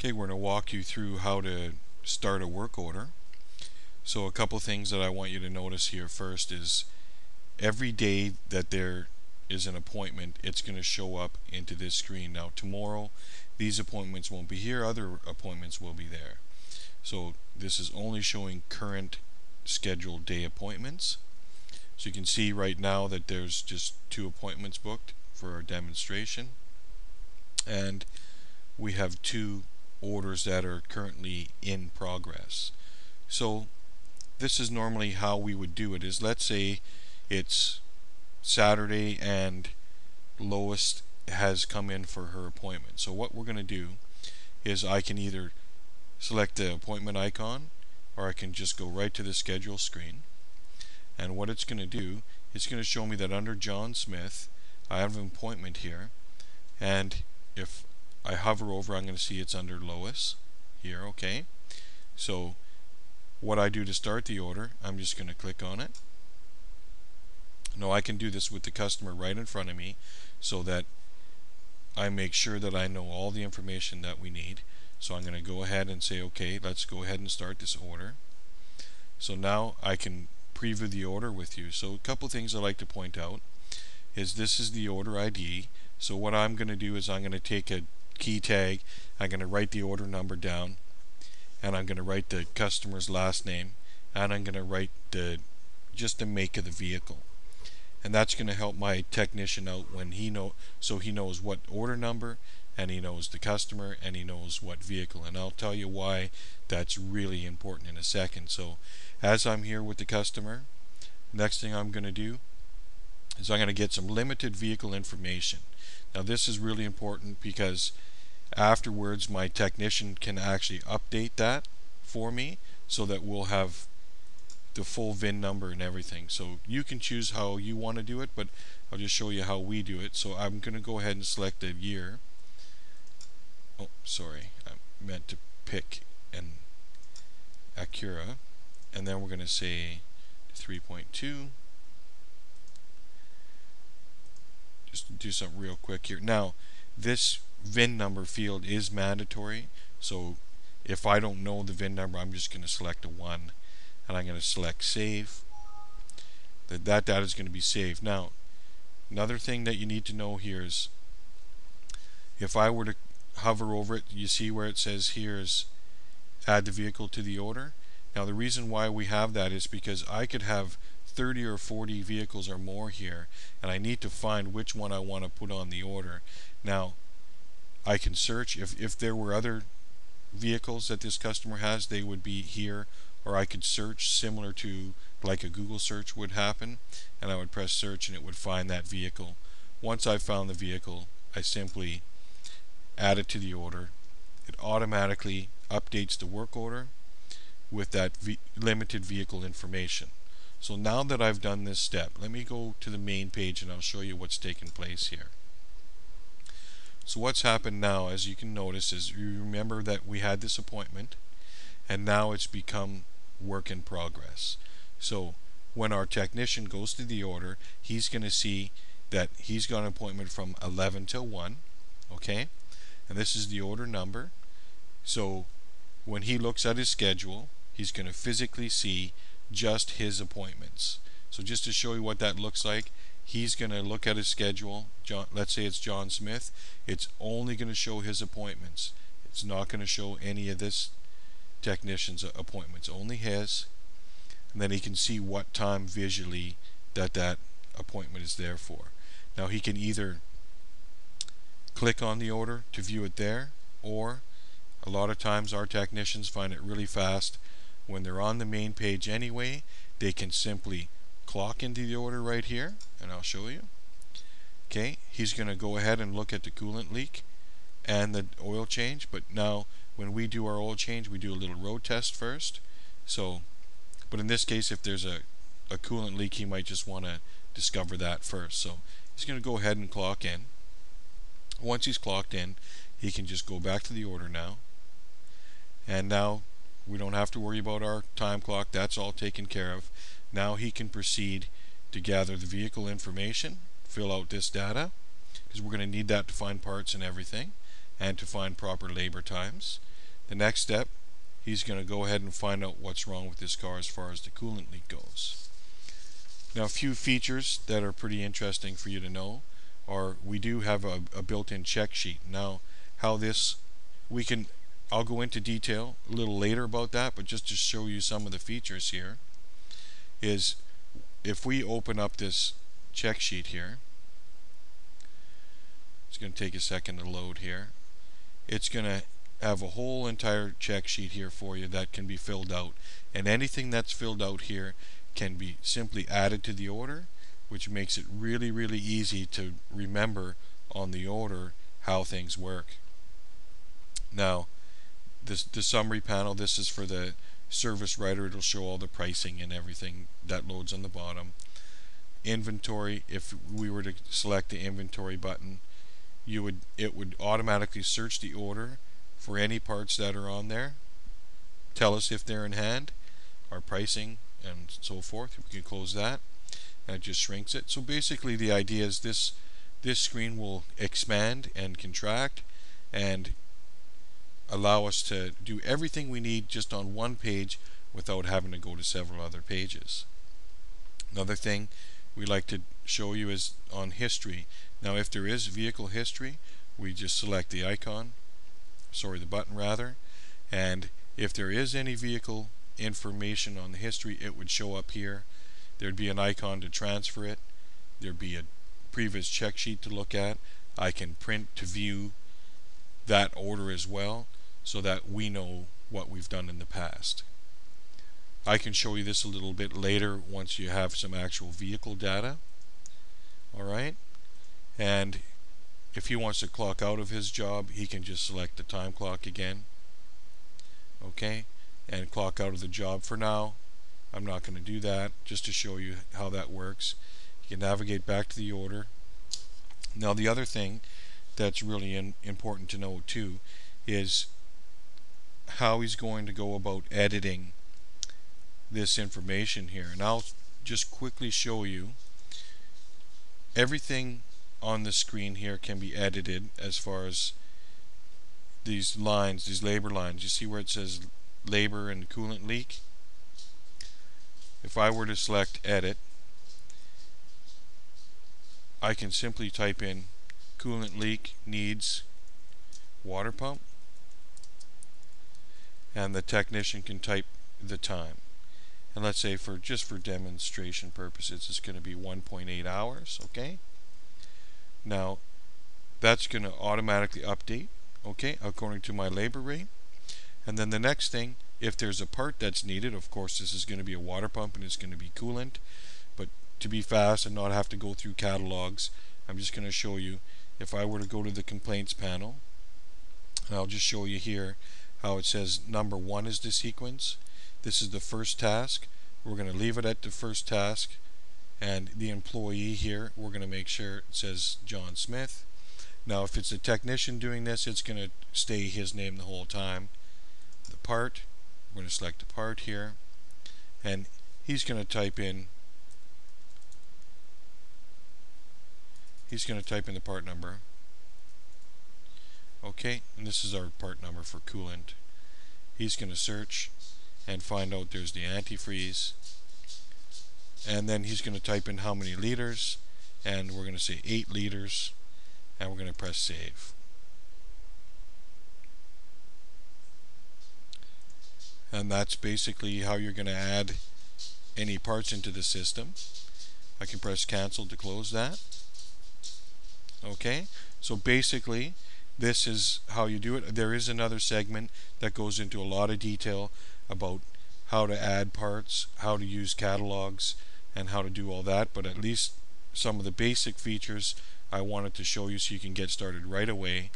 Okay, we're going to walk you through how to start a work order. So a couple things that I want you to notice here first is every day that there is an appointment, it's going to show up into this screen. Now tomorrow these appointments won't be here, other appointments will be there. So this is only showing current scheduled day appointments. So you can see right now that there's just 2 appointments booked for our demonstration, and we have 2 orders that are currently in progress. So this is normally how we would do it. Is let's say it's Saturday and Lois has come in for her appointment. So what we're going to do is I can either select the appointment icon, or I can just go right to the schedule screen, and what it's going to do is going to show me that under John Smith I have an appointment here, and if I hover over, I'm going to see it's under Lois here. Okay, so what I do to start the order, I'm just going to click on it. Now I can do this with the customer right in front of me, so that I make sure that I know all the information that we need. So I'm going to go ahead and say, okay, let's go ahead and start this order. So now I can preview the order with you. So a couple things I like to point out is this is the order ID. So what I'm going to do is I'm going to take a key tag, I'm going to write the order number down, and I'm going to write the customer's last name, and I'm going to write just the make of the vehicle. And that's going to help my technician out when he knows what order number, and he knows the customer, and he knows what vehicle. And I'll tell you why that's really important in a second. So as I'm here with the customer, next thing I'm going to do is I'm going to get some limited vehicle information. Now this is really important because afterwards my technician can actually update that for me, so that we'll have the full VIN number and everything. So you can choose how you want to do it, but I'll just show you how we do it. So I'm going to go ahead and select a year. Oh, sorry, I meant to pick an Acura, and then we're going to say 3.2. Just do something real quick here. Now this VIN number field is mandatory, so if I don't know the VIN number, I'm just going to select a 1, and I'm going to select save. That data is going to be saved. Now another thing that you need to know here is if I were to hover over it, you see where it says here is add the vehicle to the order. Now the reason why we have that is because I could have 30 or 40 vehicles or more here, and I need to find which one I want to put on the order. Now I can search. If there were other vehicles that this customer has, they would be here, or I could search similar to like a Google search would happen, and I would press search and it would find that vehicle. Once I found the vehicle, I simply add it to the order. It automatically updates the work order with that limited vehicle information. So now that I've done this step, let me go to the main page and I'll show you what's taken place here. So what's happened now, as you can notice, is you remember that we had this appointment, and now it's become work in progress. So when our technician goes to the order, he's going to see that he's got an appointment from 11 till 1, okay? And this is the order number. So when he looks at his schedule, he's going to physically see just his appointments. So just to show you what that looks like, he's going to look at his schedule. Let's say it's John Smith. It's only going to show his appointments. It's not going to show any of this technician's appointments, only his. And then he can see what time visually that appointment is there for. Now he can either click on the order to view it there, or a lot of times our technicians find it really fast. When they're on the main page anyway, they can simply clock into the order right here, and I'll show you. Okay, he's going to go ahead and look at the coolant leak and the oil change, but now when we do our oil change, we do a little road test first. So, but in this case, if there's a coolant leak, he might just want to discover that first. So he's going to go ahead and clock in. Once he's clocked in, he can just go back to the order now, and now we don't have to worry about our time clock. That's all taken care of. Now he can proceed to gather the vehicle information, fill out this data, because we're going to need that to find parts and everything. and to find proper labor times. The next step, he's going to go ahead and find out what's wrong with this car as far as the coolant leak goes. Now, a few features that are pretty interesting for you to know are we do have a built-in check sheet. Now, how this, I'll go into detail a little later about that, but just to show you some of the features here, is if we open up this check sheet here, it's going to take a second to load here. It's going to have a whole entire check sheet here for you that can be filled out, and anything that's filled out here can be simply added to the order, which makes it really, really easy to remember on the order how things work. Now, the summary panel, this is for the service writer. It'll show all the pricing and everything that loads on the bottom. Inventory, if we were to select the inventory button, it would automatically search the order for any parts that are on there, tell us if they're in hand, our pricing, and so forth. We can close that, and it just shrinks it. So basically the idea is this screen will expand and contract and allow us to do everything we need just on one page without having to go to several other pages. Another thing we like to show you is on history. Now, if there is vehicle history, we just select the button rather, and if there is any vehicle information on the history, it would show up here. There'd be an icon to transfer it. There'd be a previous check sheet to look at. I can print to view that order as well, so that we know what we've done in the past. I can show you this a little bit later once you have some actual vehicle data. Alright, and if he wants to clock out of his job, he can just select the time clock again, okay, and clock out of the job. For now, I'm not going to do that, just to show you how that works. You can navigate back to the order. Now, the other thing that's really important to know too is how he's going to go about editing this information here. And I'll just quickly show you. Everything on the screen here can be edited as far as these lines, these labor lines. You see where it says labor and coolant leak? If I were to select edit, I can simply type in coolant leak needs water pump, and the technician can type the time. And let's say just for demonstration purposes, it's going to be 1.8 hours, okay? Now, that's going to automatically update, okay, according to my labor rate. And then the next thing, if there's a part that's needed, of course this is going to be a water pump and it's going to be coolant, but to be fast and not have to go through catalogs, I'm just going to show you. If I were to go to the complaints panel, and I'll just show you here how it says number 1 is the sequence. This is the first task. We're going to leave it at the first task, and the employee here, we're going to make sure it says John Smith. Now, if it's a technician doing this, it's going to stay his name the whole time. The part, we're going to select the part here, and he's going to type in the part number. Okay, and this is our part number for coolant. He's going to search and find out there's the antifreeze, and then he's going to type in how many liters, and we're going to say 8 liters, and we're going to press save. And that's basically how you're going to add any parts into the system. I can press cancel to close that. Okay, so basically this is how you do it. There is another segment that goes into a lot of detail about how to add parts, how to use catalogs, and how to do all that, but at least some of the basic features I wanted to show you so you can get started right away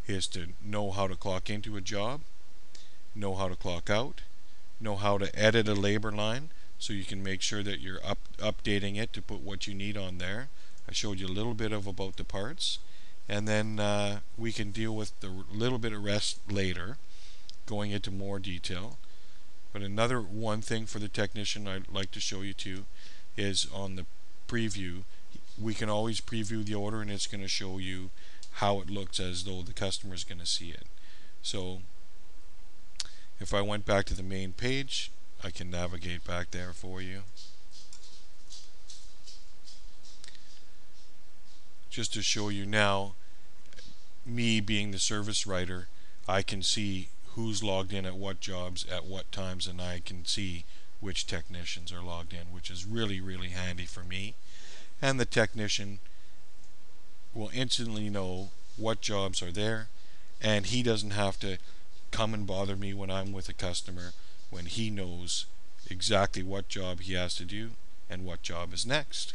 is to know how to clock into a job, know how to clock out, know how to edit a labor line so you can make sure that you're updating it to put what you need on there. I showed you a little bit about the parts, and then we can deal with the little bit of rest later, going into more detail. But another one thing for the technician I'd like to show you too is on the preview. We can always preview the order, and it's going to show you how it looks as though the customer is going to see it. So if I went back to the main page, I can navigate back there for you. Just to show you now, me being the service writer, I can see who's logged in at what jobs at what times, and I can see which technicians are logged in, which is really, really handy for me. And the technician will instantly know what jobs are there, and he doesn't have to come and bother me when I'm with a customer, when he knows exactly what job he has to do and what job is next.